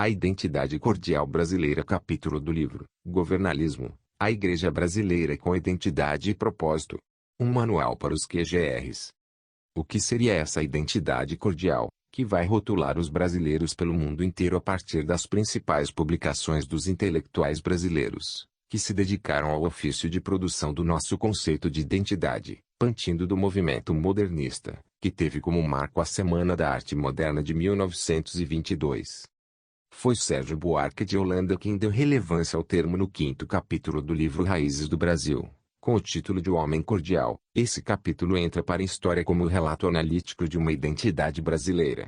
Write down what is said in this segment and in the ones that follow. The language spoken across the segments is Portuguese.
A identidade cordial brasileira. Capítulo do livro Governalismo, a Igreja Brasileira com Identidade e Propósito. Um manual para os QGRs. O que seria essa identidade cordial, que vai rotular os brasileiros pelo mundo inteiro a partir das principais publicações dos intelectuais brasileiros, que se dedicaram ao ofício de produção do nosso conceito de identidade, partindo do movimento modernista, que teve como marco a Semana da Arte Moderna de 1922. Foi Sérgio Buarque de Holanda quem deu relevância ao termo no 5º capítulo do livro Raízes do Brasil, com o título de O Homem Cordial. Esse capítulo entra para a história como o relato analítico de uma identidade brasileira.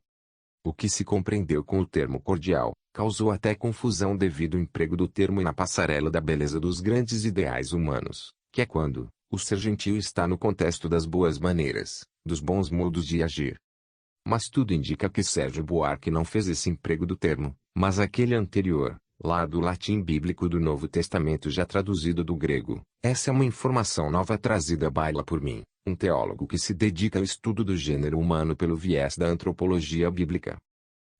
O que se compreendeu com o termo cordial, causou até confusão devido ao emprego do termo na passarela da beleza dos grandes ideais humanos, que é quando o ser gentil está no contexto das boas maneiras, dos bons modos de agir. Mas tudo indica que Sérgio Buarque não fez esse emprego do termo, mas aquele anterior, lá do latim bíblico do Novo Testamento já traduzido do grego. Essa é uma informação nova trazida à baila por mim, um teólogo que se dedica ao estudo do gênero humano pelo viés da antropologia bíblica.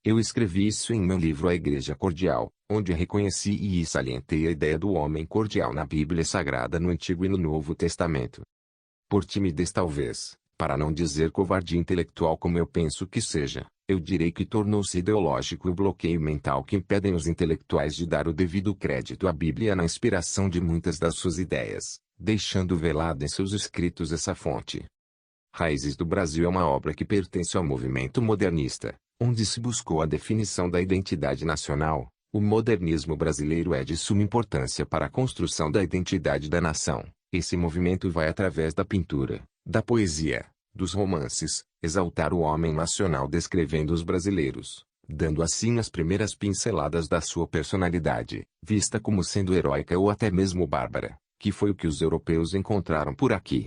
Eu escrevi isso em meu livro A Igreja Cordial, onde reconheci e salientei a ideia do homem cordial na Bíblia Sagrada no Antigo e no Novo Testamento. Por timidez talvez, para não dizer covardia intelectual como eu penso que seja, eu direi que tornou-se ideológico o bloqueio mental que impedem os intelectuais de dar o devido crédito à Bíblia na inspiração de muitas das suas ideias, deixando velada em seus escritos essa fonte. Raízes do Brasil é uma obra que pertence ao movimento modernista, onde se buscou a definição da identidade nacional. O modernismo brasileiro é de suma importância para a construção da identidade da nação. Esse movimento vai através da pintura, da poesia, dos romances, exaltar o homem nacional descrevendo os brasileiros, dando assim as primeiras pinceladas da sua personalidade, vista como sendo heróica ou até mesmo bárbara, que foi o que os europeus encontraram por aqui.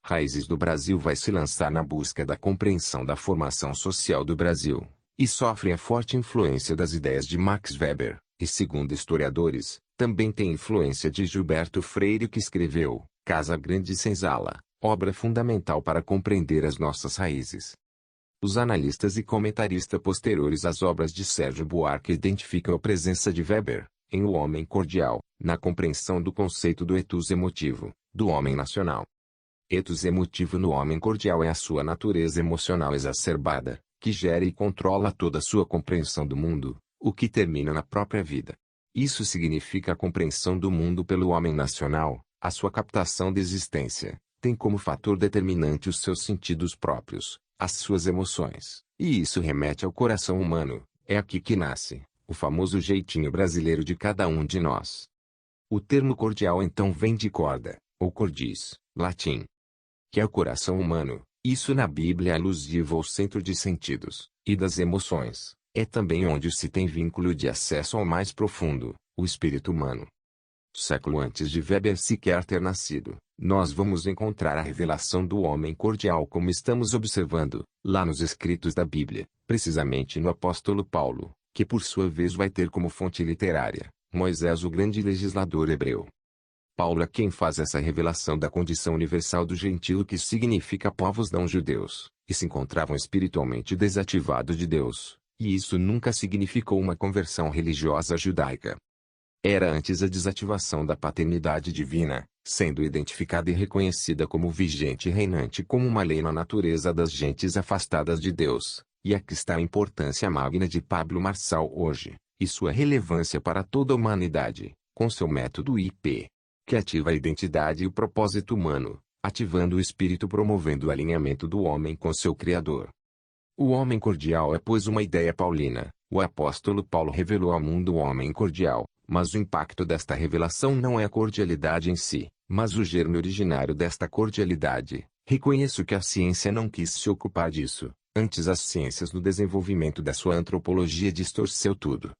Raízes do Brasil vai se lançar na busca da compreensão da formação social do Brasil, e sofre a forte influência das ideias de Max Weber, e segundo historiadores, também tem influência de Gilberto Freire que escreveu Casa Grande e Senzala, obra fundamental para compreender as nossas raízes. Os analistas e comentaristas posteriores às obras de Sérgio Buarque identificam a presença de Weber, em O Homem Cordial, na compreensão do conceito do ethos emotivo, do homem nacional. Ethos emotivo no homem cordial é a sua natureza emocional exacerbada, que gera e controla toda a sua compreensão do mundo, o que termina na própria vida. Isso significa a compreensão do mundo pelo homem nacional, a sua captação de existência, tem como fator determinante os seus sentidos próprios, as suas emoções, e isso remete ao coração humano, é aqui que nasce o famoso jeitinho brasileiro de cada um de nós. O termo cordial então vem de corda, ou cordis, latim, que é o coração humano. Isso na Bíblia é alusivo ao centro de sentidos, e das emoções, é também onde se tem vínculo de acesso ao mais profundo, o espírito humano. Século antes de Weber sequer ter nascido, nós vamos encontrar a revelação do homem cordial como estamos observando, lá nos escritos da Bíblia, precisamente no apóstolo Paulo, que por sua vez vai ter como fonte literária, Moisés o grande legislador hebreu. Paulo é quem faz essa revelação da condição universal do gentio que significa povos não judeus, e se encontravam espiritualmente desativados de Deus, e isso nunca significou uma conversão religiosa judaica. Era antes a desativação da paternidade divina, sendo identificada e reconhecida como vigente e reinante como uma lei na natureza das gentes afastadas de Deus, e aqui está a importância magna de Pablo Marçal hoje, e sua relevância para toda a humanidade, com seu método IP, que ativa a identidade e o propósito humano, ativando o espírito promovendo o alinhamento do homem com seu Criador. O homem cordial é pois uma ideia paulina. O apóstolo Paulo revelou ao mundo o homem cordial, mas o impacto desta revelação não é a cordialidade em si, mas o germe originário desta cordialidade. Reconheço que a ciência não quis se ocupar disso, antes as ciências no desenvolvimento da sua antropologia distorceu tudo.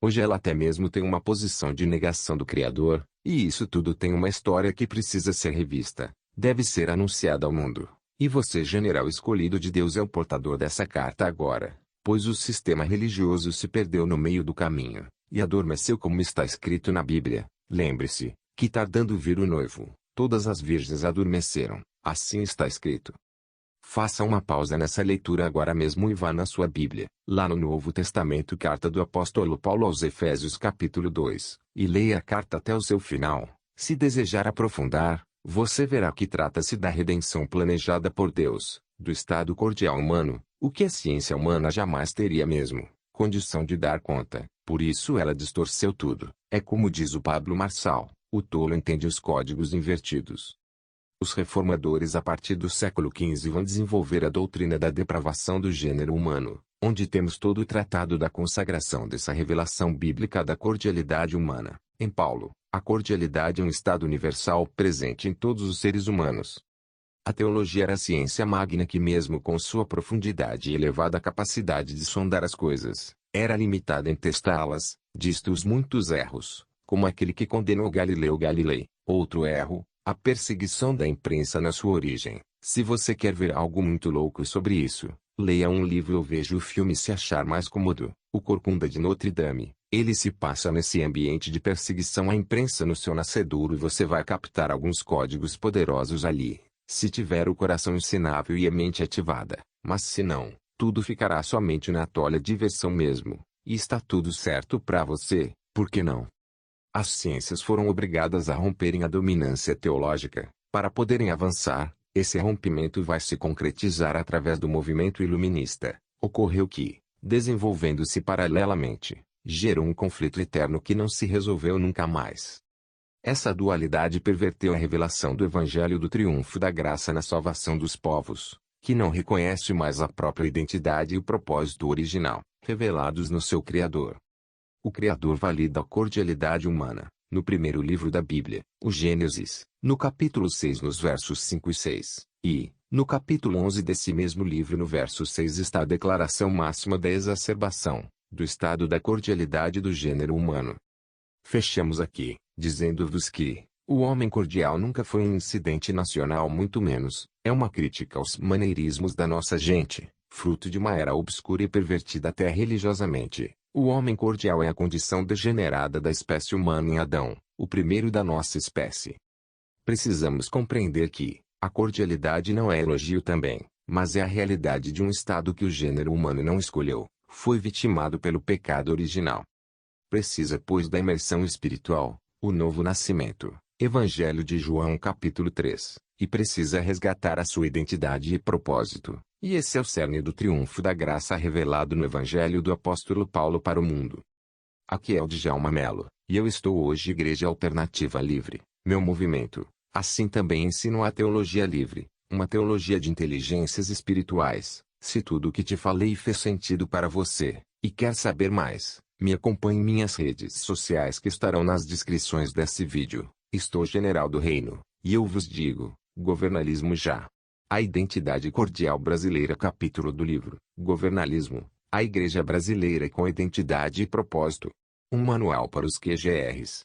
Hoje ela até mesmo tem uma posição de negação do Criador, e isso tudo tem uma história que precisa ser revista, deve ser anunciada ao mundo. E você, general escolhido de Deus, é o portador dessa carta agora, pois o sistema religioso se perdeu no meio do caminho, e adormeceu como está escrito na Bíblia. Lembre-se, que tardando vir o noivo, todas as virgens adormeceram, assim está escrito. Faça uma pausa nessa leitura agora mesmo e vá na sua Bíblia, lá no Novo Testamento, carta do apóstolo Paulo aos Efésios capítulo 2, e leia a carta até o seu final. Se desejar aprofundar, você verá que trata-se da redenção planejada por Deus, do estado cordial humano, o que a ciência humana jamais teria mesmo condição de dar conta. Por isso ela distorceu tudo. É como diz o Pablo Marçal, o tolo entende os códigos invertidos. Os reformadores a partir do século XV vão desenvolver a doutrina da depravação do gênero humano, onde temos todo o tratado da consagração dessa revelação bíblica da cordialidade humana. Em Paulo, a cordialidade é um estado universal presente em todos os seres humanos. A teologia era a ciência magna que, mesmo com sua profundidade e elevada capacidade de sondar as coisas, era limitada em testá-las, disto os muitos erros, como aquele que condenou Galileu Galilei. Outro erro, a perseguição da imprensa na sua origem. Se você quer ver algo muito louco sobre isso, leia um livro ou veja o filme se achar mais cômodo, O Corcunda de Notre Dame. Ele se passa nesse ambiente de perseguição à imprensa no seu nascedouro e você vai captar alguns códigos poderosos ali, se tiver o coração ensinável e a mente ativada. Mas se não, tudo ficará somente na tola diversão mesmo, e está tudo certo para você, por que não? As ciências foram obrigadas a romperem a dominância teológica, para poderem avançar. Esse rompimento vai se concretizar através do movimento iluminista. Ocorreu que, desenvolvendo-se paralelamente, gerou um conflito eterno que não se resolveu nunca mais. Essa dualidade perverteu a revelação do Evangelho do triunfo da graça na salvação dos povos, que não reconhece mais a própria identidade e o propósito original, revelados no seu Criador. O Criador valida a cordialidade humana, no primeiro livro da Bíblia, o Gênesis, no capítulo 6 nos versos 5 e 6, e, no capítulo 11 desse mesmo livro no verso 6 está a declaração máxima da exacerbação, do estado da cordialidade do gênero humano. Fechamos aqui, dizendo-vos que, o homem cordial nunca foi um incidente nacional, muito menos, é uma crítica aos maneirismos da nossa gente, fruto de uma era obscura e pervertida até religiosamente. O homem cordial é a condição degenerada da espécie humana em Adão, o primeiro da nossa espécie. Precisamos compreender que, a cordialidade não é elogio também, mas é a realidade de um estado que o gênero humano não escolheu, foi vitimado pelo pecado original. Precisa, pois, da imersão espiritual, o novo nascimento, Evangelho de João capítulo 3, e precisa resgatar a sua identidade e propósito, e esse é o cerne do triunfo da graça revelado no Evangelho do apóstolo Paulo para o mundo. Aqui é o Djalma Mello, e eu estou hoje Igreja Alternativa Livre, meu movimento. Assim também ensino a teologia livre, uma teologia de inteligências espirituais. Se tudo o que te falei fez sentido para você, e quer saber mais, me acompanhe em minhas redes sociais que estarão nas descrições desse vídeo. Estou General do Reino, e eu vos digo, governalismo já. A identidade cordial brasileira. Capítulo do livro, Governalismo, a Igreja Brasileira com identidade e propósito. Um manual para os QGRs.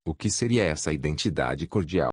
O que seria essa identidade cordial?